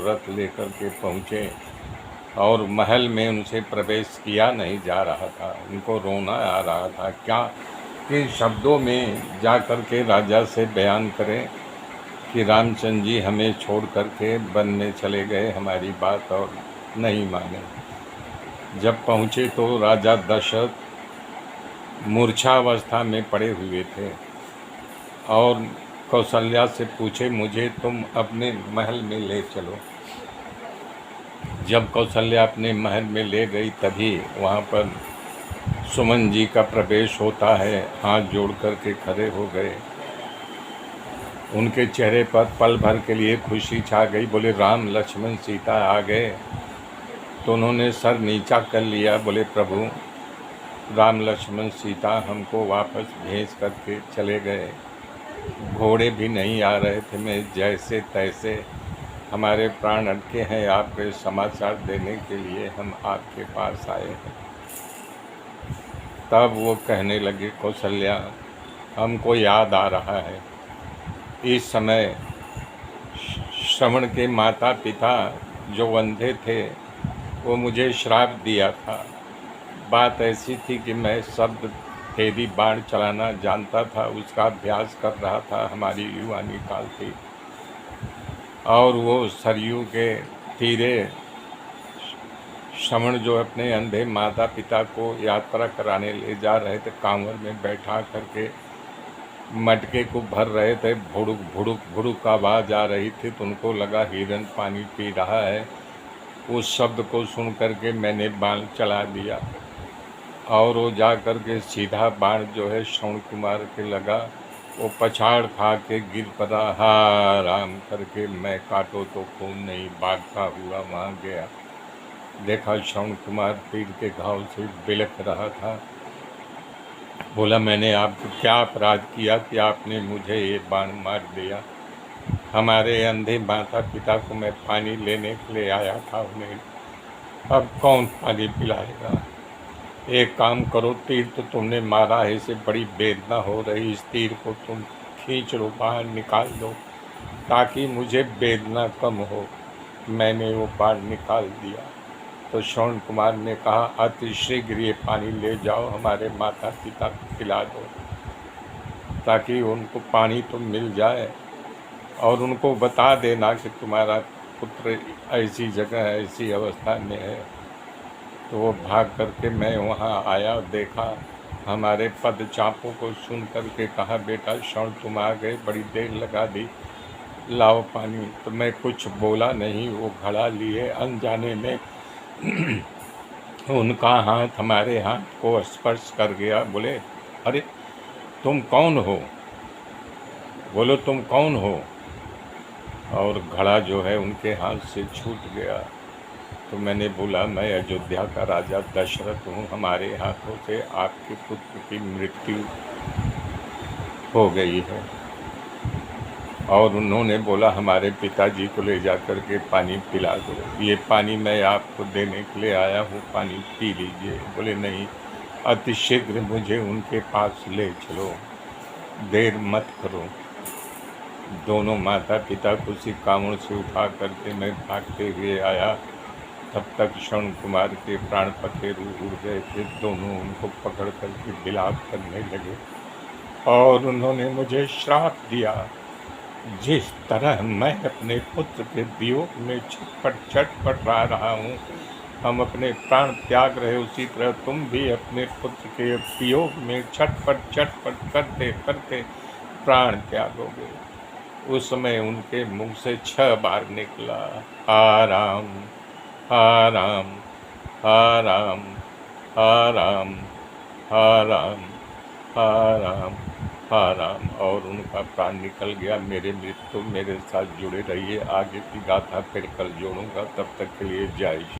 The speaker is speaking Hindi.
रथ लेकर के पहुँचे और महल में उनसे प्रवेश किया नहीं जा रहा था। उनको रोना आ रहा था। क्या किन शब्दों में जा कर के राजा से बयान करें कि रामचंद्र जी हमें छोड़ कर के वन में चले गए, हमारी बात और नहीं माने। जब पहुँचे तो राजा दशरथ मूर्छावस्था में पड़े हुए थे और कौशल्या से पूछे, मुझे तुम अपने महल में ले चलो। जब कौशल्या अपने महल में ले गई तभी वहाँ पर सुमन जी का प्रवेश होता है। हाथ जोड़ कर के खड़े हो गए। उनके चेहरे पर पल भर के लिए खुशी छा गई। बोले, राम लक्ष्मण सीता आ गए। तो उन्होंने सर नीचा कर लिया। बोले, प्रभु राम लक्ष्मण सीता हमको वापस भेज करके चले गए। घोड़े भी नहीं आ रहे थे, मैं जैसे तैसे हमारे प्राण अटके हैं, आपके समाचार देने के लिए हम आपके पास आए हैं। तब वो कहने लगे, कौशल्या हमको याद आ रहा है, इस समय श्रवण के माता पिता जो अंधे थे वो मुझे श्राप दिया था। बात ऐसी थी कि मैं शब्द तेरी बाण चलाना जानता था, उसका अभ्यास कर रहा था, हमारी युवानी काल थी। और वो सरयू के तीरे श्रवण जो अपने अंधे माता पिता को यात्रा कराने ले जा रहे थे, कांवर में बैठा करके मटके को भर रहे थे। भुड़ुक भुड़ुक भुड़ुक आवाज़ आ रही थी तो उनको लगा हिरन पानी पी रहा है। उस शब्द को सुन करके मैंने बाण चला दिया और वो जा कर के सीधा बाण जो है श्रवण कुमार के लगा। वो पछाड़ खा के गिर पड़ा। हा राम करके मैं काटो तो खून नहीं, भागता हुआ वहाँ गया। देखा श्रवण कुमार तीर के घाव से बिलख रहा था। बोला, मैंने आपको क्या अपराध किया कि आपने मुझे ये बाण मार दिया? हमारे अंधे माता पिता को मैं पानी लेने के लिए आया था, उन्हें अब कौन पानी पिलाएगा? एक काम करो, तीर तो तुमने मारा है, इसे बड़ी वेदना हो रही, इस तीर को तुम खींच लो, बाहर निकाल दो ताकि मुझे वेदना कम हो। मैंने वो बाण निकाल दिया। तो श्रवण कुमार ने कहा, अति शीघ्र ये पानी ले जाओ, हमारे माता पिता को पिला दो ताकि उनको पानी तो मिल जाए, और उनको बता देना कि तुम्हारा पुत्र ऐसी जगह ऐसी अवस्था में है। तो वो भाग करके मैं वहाँ आया, देखा हमारे पद चापों को सुन करके कहा, बेटा श्रवण तुम आ गए, बड़ी देर लगा दी, लाओ पानी। तो मैं कुछ बोला नहीं। वो घड़ा लिए अनजाने में उनका हाथ हमारे हाथ को स्पर्श कर गया। बोले, अरे तुम कौन हो? बोलो तुम कौन हो? और घड़ा जो है उनके हाथ से छूट गया। तो मैंने बोला, मैं अयोध्या का राजा दशरथ हूँ, हमारे हाथों से आपके पुत्र की मृत्यु हो गई है। और उन्होंने बोला, हमारे पिताजी को ले जा कर के पानी पिला दो, ये पानी मैं आपको देने के लिए आया हूँ, पानी पी लीजिए। बोले, नहीं, अति शीघ्र मुझे उनके पास ले चलो, देर मत करो। दोनों माता पिता को उसी कांवड़ से उठा करके मैं भागते हुए आया। तब तक श्रवण कुमार के प्राण पखेरु उड़ गए थे। दोनों उनको पकड़ करके विलाप करने लगे और उन्होंने मुझे श्राप दिया, जिस तरह मैं अपने पुत्र के वियोग में छटपट रहा हूँ, हम अपने प्राण त्याग रहे, उसी तरह तुम भी अपने पुत्र के वियोग में छटपट करते करते प्राण त्यागोगे। उस समय उनके मुंह से 6 बार निकला, हा राम हा राम हा राम हा राम हा राम हा राम हा राम, और उनका प्राण निकल गया। मेरे मृत्यु मेरे साथ जुड़े रहिए, आगे की गाथा फिर कल जोड़ूंगा। तब तक के लिए जय श्री